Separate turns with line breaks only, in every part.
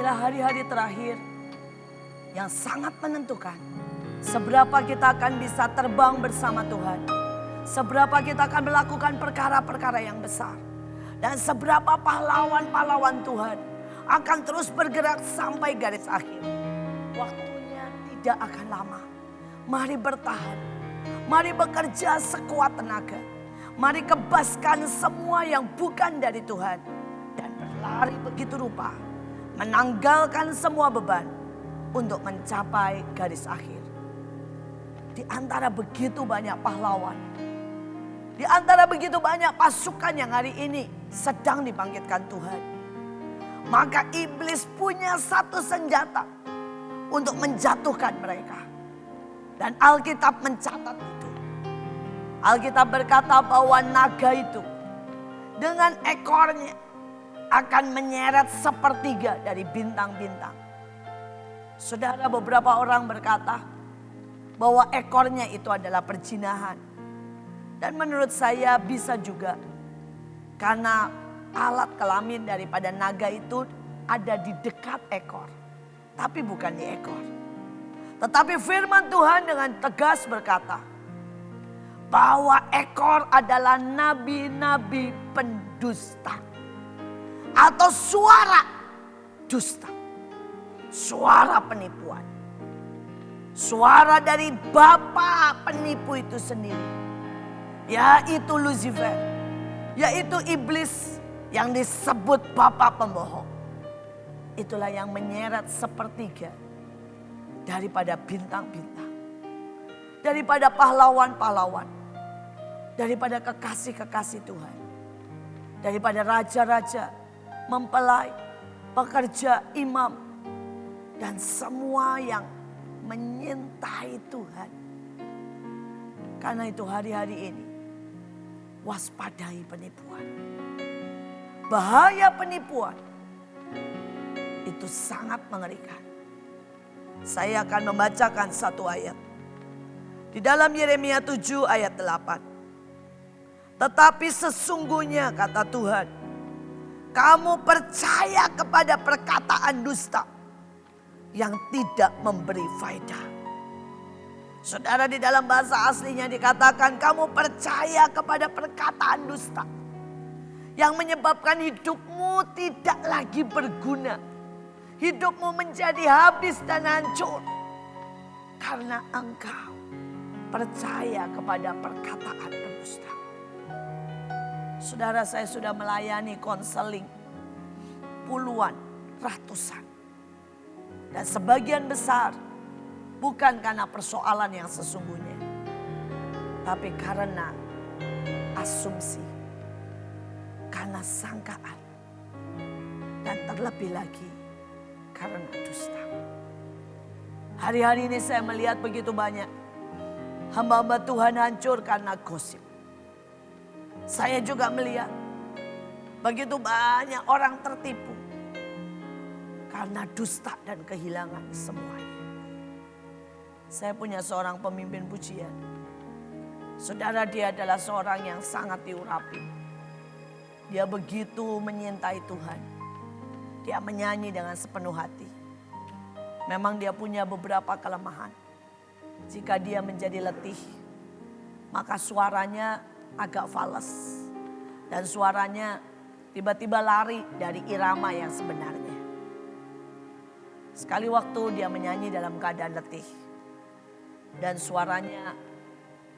Inilah hari-hari terakhir yang sangat menentukan seberapa kita akan bisa terbang bersama Tuhan. Seberapa kita akan melakukan perkara-perkara yang besar. Dan seberapa pahlawan-pahlawan Tuhan akan terus bergerak sampai garis akhir. Waktunya tidak akan lama. Mari bertahan. Mari bekerja sekuat tenaga. Mari kebaskan semua yang bukan dari Tuhan. Dan berlari begitu rupa. Menanggalkan semua beban untuk mencapai garis akhir. Di antara begitu banyak pahlawan, di antara begitu banyak pasukan yang hari ini sedang dibangkitkan Tuhan, maka iblis punya satu senjata untuk menjatuhkan mereka. Dan Alkitab mencatat itu. Alkitab berkata bahwa naga itu dengan ekornya akan menyeret sepertiga dari bintang-bintang. Saudara, beberapa orang berkata bahwa ekornya itu adalah perzinahan. Dan menurut saya bisa juga karena alat kelamin daripada naga itu ada di dekat ekor. Tapi bukan di ekor. Tetapi firman Tuhan dengan tegas berkata bahwa ekor adalah nabi-nabi pendusta. Atau suara dusta. Suara penipuan. Suara dari bapa penipu itu sendiri. Yaitu Lucifer. Yaitu iblis yang disebut bapa pembohong. Itulah yang menyeret sepertiga daripada bintang-bintang. Daripada pahlawan-pahlawan. Daripada kekasih-kekasih Tuhan. Daripada raja-raja, mempelai, pekerja, imam, dan semua yang menyintai Tuhan. Karena itu hari-hari ini waspadai penipuan. Bahaya penipuan itu sangat mengerikan. Saya akan membacakan satu ayat. Di dalam Yeremia 7 ayat 8. Tetapi sesungguhnya kata Tuhan, kamu percaya kepada perkataan dusta yang tidak memberi faedah. Saudara, di dalam bahasa aslinya dikatakan kamu percaya kepada perkataan dusta yang menyebabkan hidupmu tidak lagi berguna. Hidupmu menjadi habis dan hancur karena engkau percaya kepada perkataan pendusta. Saudara, saya sudah melayani konseling puluhan, ratusan. Dan sebagian besar bukan karena persoalan yang sesungguhnya. Tapi karena asumsi, karena sangkaan. Dan terlebih lagi karena dusta. Hari-hari ini saya melihat begitu banyak hamba-hamba Tuhan hancur karena gosip. Saya juga melihat begitu banyak orang tertipu karena dusta dan kehilangan semuanya. Saya punya seorang pemimpin pujian. Saudara, dia adalah seorang yang sangat diurapi. Dia begitu menyintai Tuhan. Dia menyanyi dengan sepenuh hati. Memang dia punya beberapa kelemahan. Jika dia menjadi letih, maka suaranya agak fales. Dan suaranya tiba-tiba lari dari irama yang sebenarnya. Sekali waktu dia menyanyi dalam keadaan letih. Dan suaranya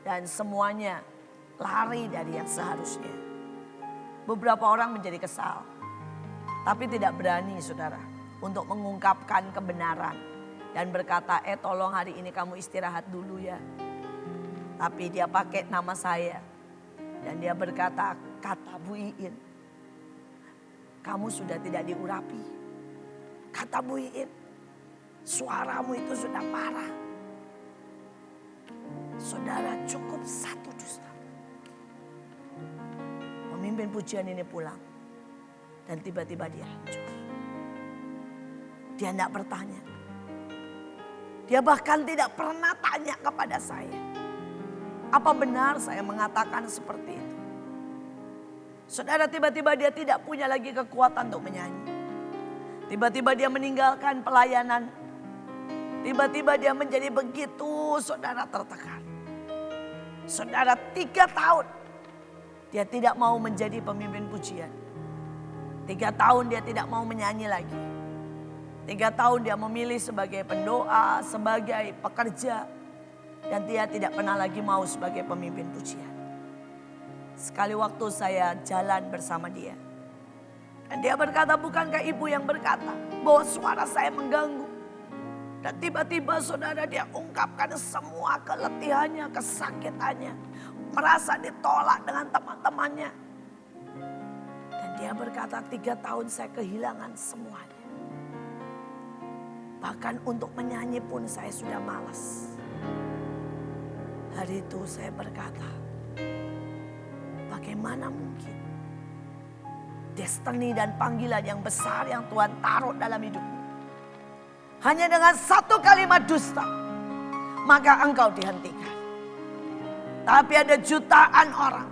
dan semuanya lari dari yang seharusnya. Beberapa orang menjadi kesal. Tapi tidak berani, saudara, untuk mengungkapkan kebenaran. Dan berkata, tolong hari ini kamu istirahat dulu ya. Tapi dia pakai nama saya. Dan dia berkata, kata Bu Iin, kamu sudah tidak diurapi. Kata Bu Iin, suaramu itu sudah parah. Saudara, cukup satu dusta. Pemimpin pujian ini pulang. Dan tiba-tiba dia hancur. Dia tidak bertanya. Dia bahkan tidak pernah tanya kepada saya. Apa benar saya mengatakan seperti itu? Saudara, tiba-tiba dia tidak punya lagi kekuatan untuk menyanyi. Tiba-tiba dia meninggalkan pelayanan. Tiba-tiba dia menjadi begitu saudara tertekan. Saudara 3 tahun dia tidak mau menjadi pemimpin pujian. 3 tahun dia tidak mau menyanyi lagi. 3 tahun dia memilih sebagai pendoa, sebagai pekerja. Dan dia tidak pernah lagi mau sebagai pemimpin pujian. Sekali waktu saya jalan bersama dia. Dan dia berkata, bukankah ibu yang berkata bahwa suara saya mengganggu? Dan tiba-tiba saudara dia ungkapkan semua keletihannya, kesakitannya. Merasa ditolak dengan teman-temannya. Dan dia berkata 3 tahun saya kehilangan semuanya. Bahkan untuk menyanyi pun saya sudah malas. Hari itu saya berkata, bagaimana mungkin destiny dan panggilan yang besar yang Tuhan taruh dalam hidupmu, hanya dengan 1 kalimat dusta, maka engkau dihentikan. Tapi ada jutaan orang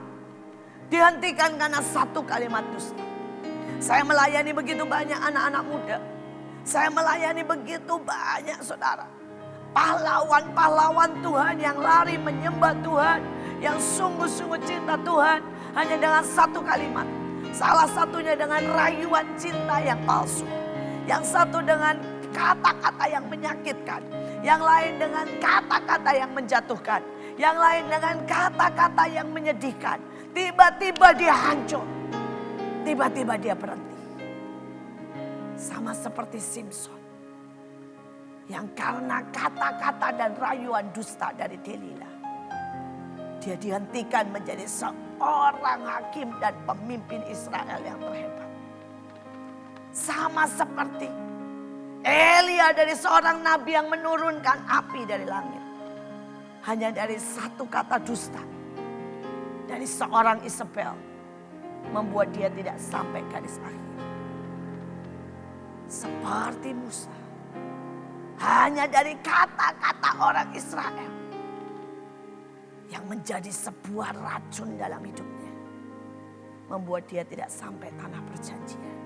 dihentikan karena 1 kalimat dusta. Saya melayani begitu banyak anak-anak muda. Saya melayani begitu banyak saudara. Pahlawan-pahlawan Tuhan yang lari menyembah Tuhan. Yang sungguh-sungguh cinta Tuhan. Hanya dengan 1 kalimat. Salah satunya dengan rayuan cinta yang palsu. Yang satu dengan kata-kata yang menyakitkan. Yang lain dengan kata-kata yang menjatuhkan. Yang lain dengan kata-kata yang menyedihkan. Tiba-tiba dia hancur. Tiba-tiba dia berhenti. Sama seperti Simpson. Yang karena kata-kata dan rayuan dusta dari Delila. Dia dihentikan menjadi seorang hakim dan pemimpin Israel yang terhebat. Sama seperti Elia dari seorang nabi yang menurunkan api dari langit. Hanya dari 1 kata dusta. Dari seorang Isabel. Membuat dia tidak sampai garis akhir. Seperti Musa. Hanya dari kata-kata orang Israel. Yang menjadi sebuah racun dalam hidupnya. Membuat dia tidak sampai tanah perjanjian.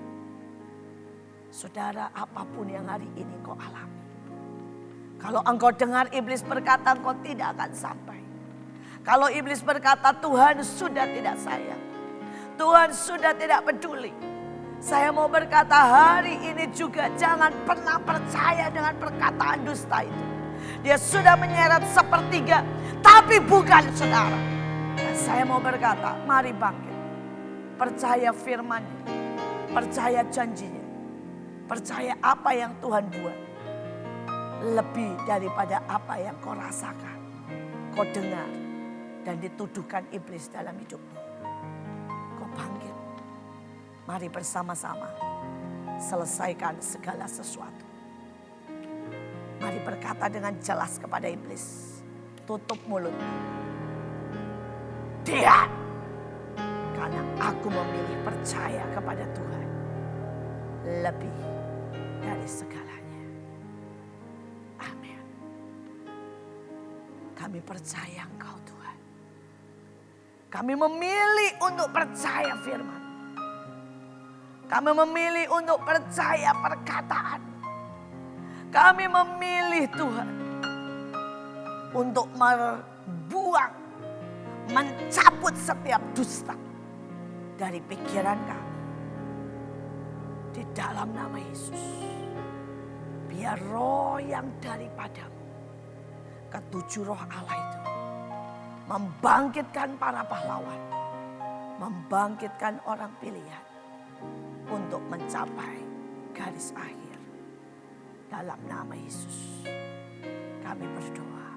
Saudara, apapun yang hari ini kau alami. Kalau engkau dengar iblis berkata engkau tidak akan sampai. Kalau iblis berkata Tuhan sudah tidak sayang. Tuhan sudah tidak peduli. Saya mau berkata hari ini juga jangan pernah percaya dengan perkataan dusta itu. Dia sudah menyeret 1/3 tapi bukan saudara. Dan saya mau berkata mari bangkit. Percaya firman-Nya. Percaya janjinya. Percaya apa yang Tuhan buat. Lebih daripada apa yang kau rasakan. Kau dengar dan dituduhkan iblis dalam hidupmu. Kau bangkit. Mari bersama-sama selesaikan segala sesuatu. Mari berkata dengan jelas kepada iblis. Tutup mulutmu. Diam. Karena aku memilih percaya kepada Tuhan. Lebih dari segalanya. Amin. Kami percaya Engkau Tuhan. Kami memilih untuk percaya firman. Kami memilih untuk percaya perkataan. Kami memilih Tuhan. Untuk membuang, mencabut setiap dusta. Dari pikiran kami. Di dalam nama Yesus. Biar roh yang daripadamu. Ketujuh roh Allah itu. Membangkitkan para pahlawan. Membangkitkan orang pilihan. Untuk mencapai garis akhir. Dalam nama Yesus kami berdoa.